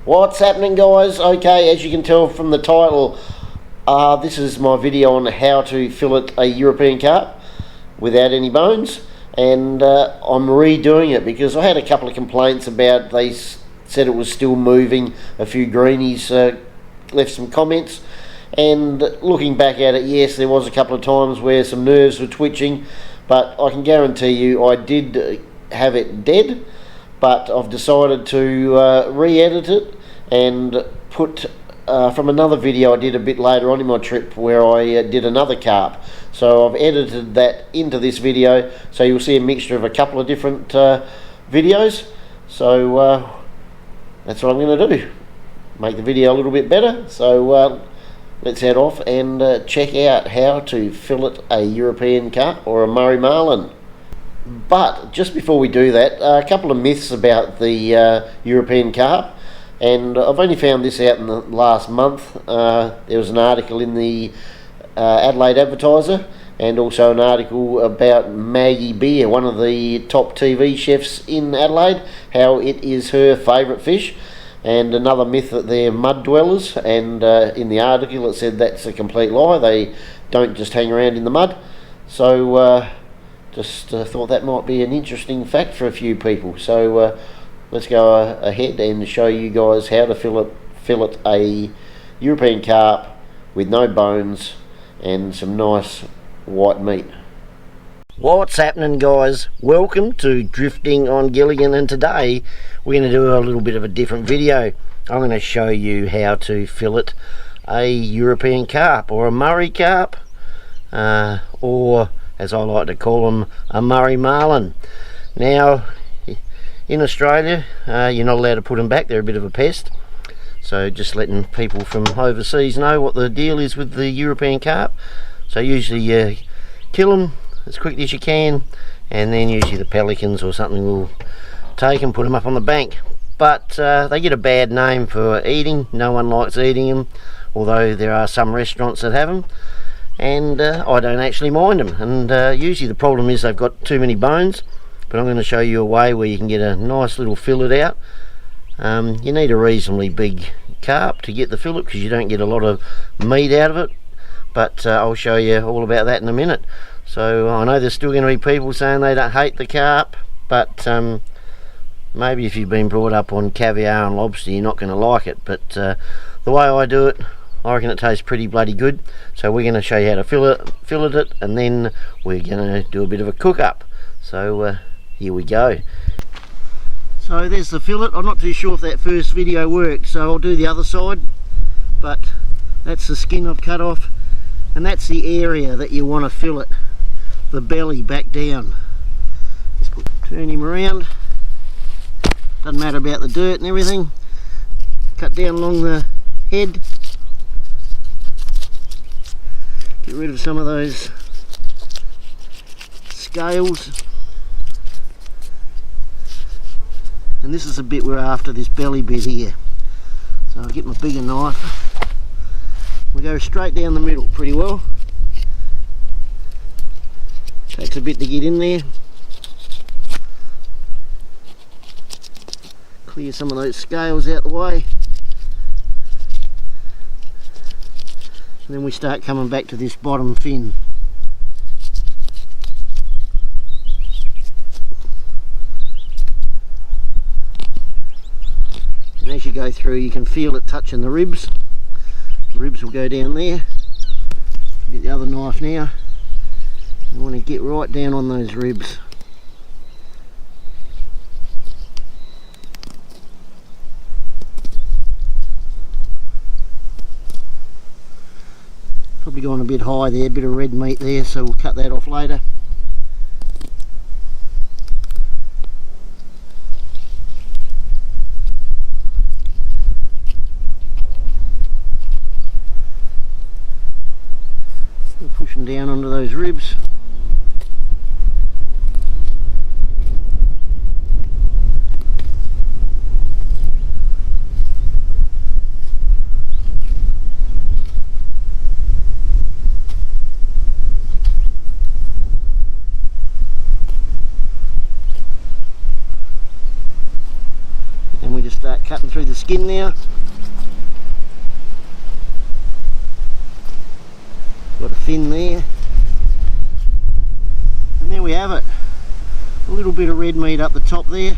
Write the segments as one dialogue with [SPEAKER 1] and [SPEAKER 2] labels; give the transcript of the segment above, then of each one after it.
[SPEAKER 1] What's happening, guys? Okay, as you can tell from the title, this is my video on how to fillet a European carp without any bones, and I'm redoing it because I had a couple of complaints about, they said it was still moving. A few greenies left some comments, and looking back at it, yes, there was a couple of times where some nerves were twitching, but I can guarantee you I did have it dead. But I've decided to re-edit it and put from another video I did a bit later on in my trip where I did another carp. So I've edited that into this video, so you'll see a mixture of a couple of different videos. So that's what I'm going to do, make the video a little bit better. So let's head off and check out how to fillet a European carp or a Murray marlin. But just before we do that, a couple of myths about the European carp, and I've only found this out in the last month. There was an article in the Adelaide Advertiser, and also an article about Maggie Beer, one of the top TV chefs in Adelaide, how it is her favourite fish. And another myth that they're mud dwellers, and in the article it said that's a complete lie. They don't just hang around in the mud. So just thought that might be an interesting fact for a few people. So let's go ahead and show you guys how to fillet a European carp with no bones and some nice white meat. What's happening, guys? Welcome to Drifting on Gilligan, and today we're going to do a little bit of a different video. I'm going to show you how to fillet a European carp or a Murray carp, or as I like to call them, a Murray marlin. Now in Australia you're not allowed to put them back, they're a bit of a pest, so just letting people from overseas know what the deal is with the European carp. So usually you kill them as quickly as you can, and then usually the pelicans or something will take them, put them up on the bank. But they get a bad name for eating. No one likes eating them, although there are some restaurants that have them, and I don't actually mind them. And usually the problem is they've got too many bones, but I'm going to show you a way where you can get a nice little fillet out. You need a reasonably big carp to get the fillet because you don't get a lot of meat out of it, but I'll show you all about that in a minute. So I know there's still going to be people saying they don't hate the carp, but maybe if you've been brought up on caviar and lobster you're not going to like it. But the way I do it, I reckon it tastes pretty bloody good. So we're going to show you how to fillet it, and then we're going to do a bit of a cook up. So here we go. So there's the fillet. I'm not too sure if that first video worked, so I'll do the other side. But that's the skin I've cut off, and that's the area that you want to fillet, the belly back down. Just turn him around, doesn't matter about the dirt and everything. Cut down along the head, get rid of some of those scales, and this is the bit we're after, this belly bit here. So I'll get my bigger knife, we go straight down the middle pretty well. Takes a bit to get in there. Clear some of those scales out the way, and then we start coming back to this bottom fin. And as you go through you can feel it touching the ribs. The ribs will go down there. Get the other knife now. You want to get right down on those ribs. Probably gone a bit high there, a bit of red meat there, so we'll cut that off later. We'll push them down onto those ribs. start cutting through the skin now. Got a fin there. And there we have it. A little bit of red meat up the top there.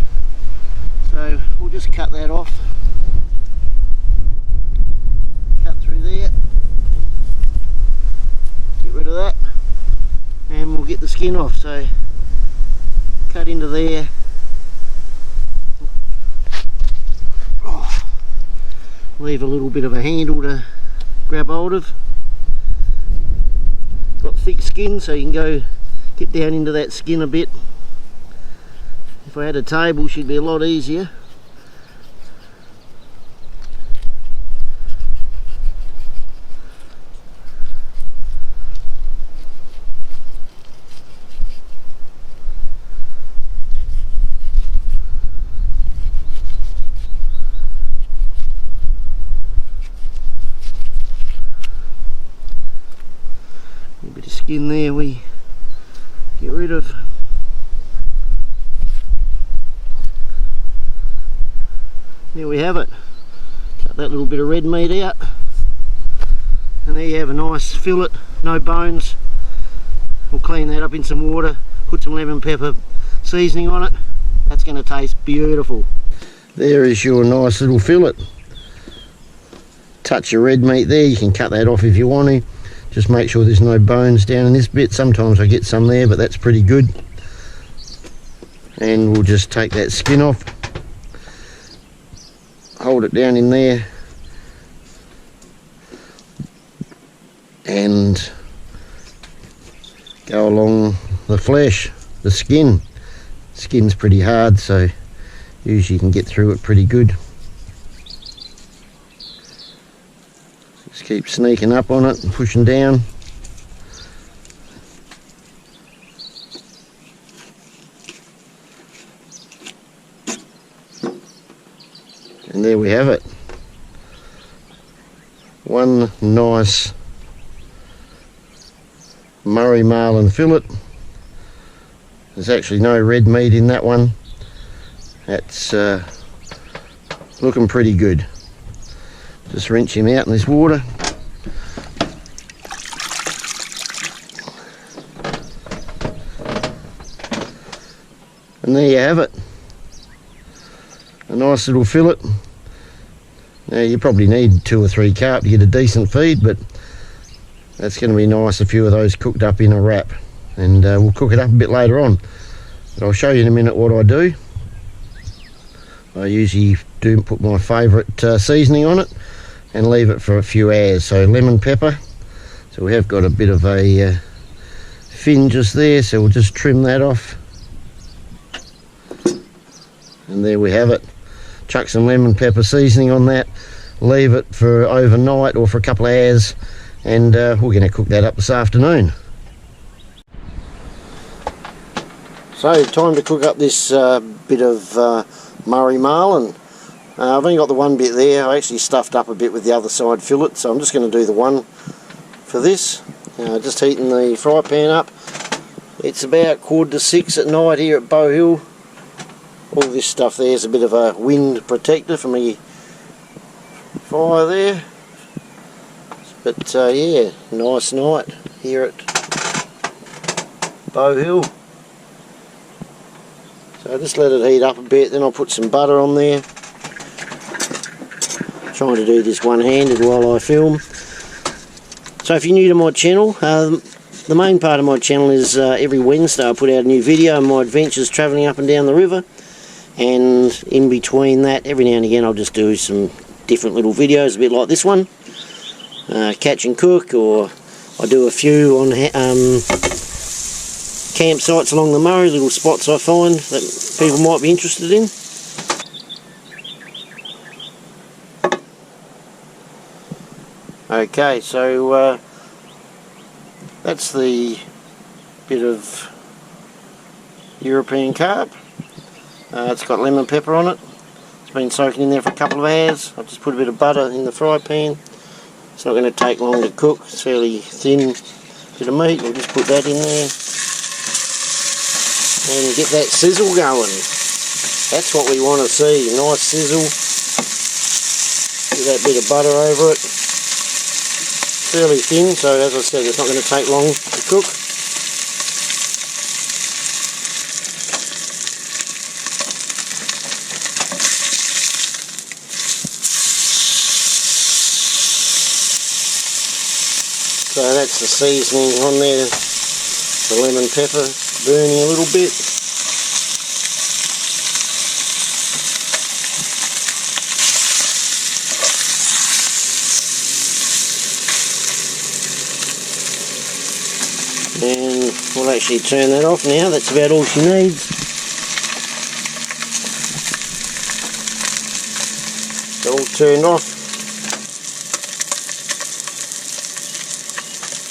[SPEAKER 1] So we'll just cut that off. Cut through there. Get rid of that. And we'll get the skin off. So cut into there. Oh, leave a little bit of a handle to grab hold of. Got thick skin, so you can go get down into that skin a bit. If I had a table, she'd be a lot easier. A bit of skin there we get rid of. There we have it. Cut that little bit of red meat out. And there you have a nice fillet, no bones. We'll clean that up in some water, put some lemon pepper seasoning on it. That's going to taste beautiful. There is your nice little fillet. Touch your red meat there, you can cut that off if you want to. Just make sure there's no bones down in this bit. Sometimes I get some there, but that's pretty good. And we'll just take that skin off. Hold it down in there. And go along the flesh, the skin. Skin's pretty hard, so usually you can get through it pretty good. Just keep sneaking up on it and pushing down. And there we have it. One nice Murray marlin fillet. There's actually no red meat in that one. That's looking pretty good. Just rinse him out in this water. And there you have it. A nice little fillet. Now you probably need 2 or 3 carp to get a decent feed, but that's going to be nice, a few of those cooked up in a wrap. And we'll cook it up a bit later on. But I'll show you in a minute what I do. I usually do put my favourite seasoning on it and leave it for a few hours. So lemon pepper. So we have got a bit of a fin just there, so we'll just trim that off. And there we have it. Chuck some lemon pepper seasoning on that. Leave it for overnight or for a couple of hours, and we're going to cook that up this afternoon. So time to cook up this bit of Murray marlin. I've only got the one bit there. I actually stuffed up a bit with the other side fillet, so I'm just going to do the one for this. Just heating the fry pan up. It's about 5:45 at night here at Bow Hill. All this stuff there is a bit of a wind protector for me fire there. But yeah, nice night here at Bow Hill. So just let it heat up a bit, then I'll put some butter on there. Trying to do this one-handed while I film. So if you're new to my channel, the main part of my channel is every Wednesday I put out a new video of my adventures travelling up and down the river. And in between that, every now and again I'll just do some different little videos, a bit like this one. Catch and cook, or I do a few on campsites along the Murray, little spots I find that people might be interested in. Okay, so that's the bit of European carp. It's got lemon pepper on it. It's been soaking in there for a couple of hours. I've just put a bit of butter in the fry pan. It's not going to take long to cook. It's fairly thin bit of meat. We'll just put that in there and get that sizzle going. That's what we want to see, a nice sizzle. Get that bit of butter over it. Fairly thin, so as I said, it's not going to take long to cook. So that's the seasoning on there, the lemon pepper burning a little bit. And we'll actually turn that off now. That's about all she needs. It's all turned off.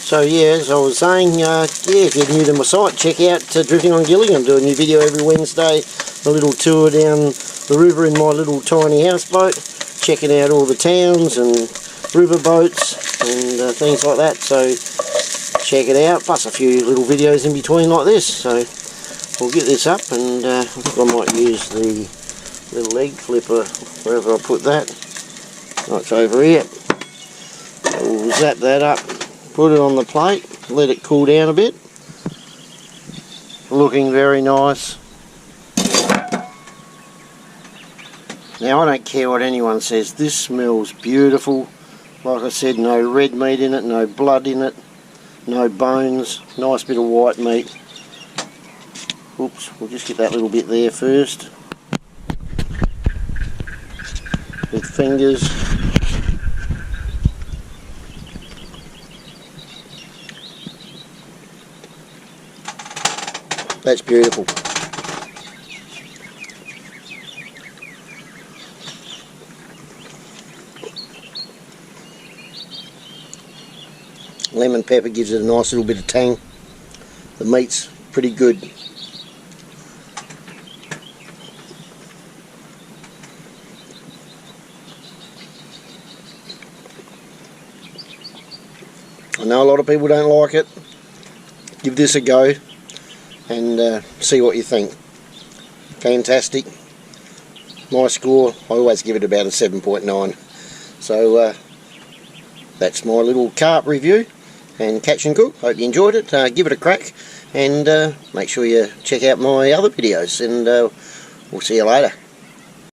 [SPEAKER 1] So yeah, as I was saying, if you're new to my site, check out Drifting on Gillingham. I do a new video every Wednesday, a little tour down the river in my little tiny houseboat, checking out all the towns and river boats and things like that. So check it out, plus a few little videos in between like this. So we'll get this up, and I think I might use the little egg flipper wherever I put that. It's over here. So we'll zap that up. Put it on the plate, let it cool down a bit. Looking very nice. Now I don't care what anyone says, this smells beautiful. Like I said, no red meat in it, no blood in it, no bones, nice bit of white meat. Oops, we'll just get that little bit there first. With fingers. That's beautiful. Lemon pepper gives it a nice little bit of tang. The meat's pretty good. I know a lot of people don't like it. Give this a go and see what you think. Fantastic. My score, I always give it about a 7.9. So that's my little carp review and catch and cook. Hope you enjoyed it. Give it a crack, and make sure you check out my other videos, and we'll see you later.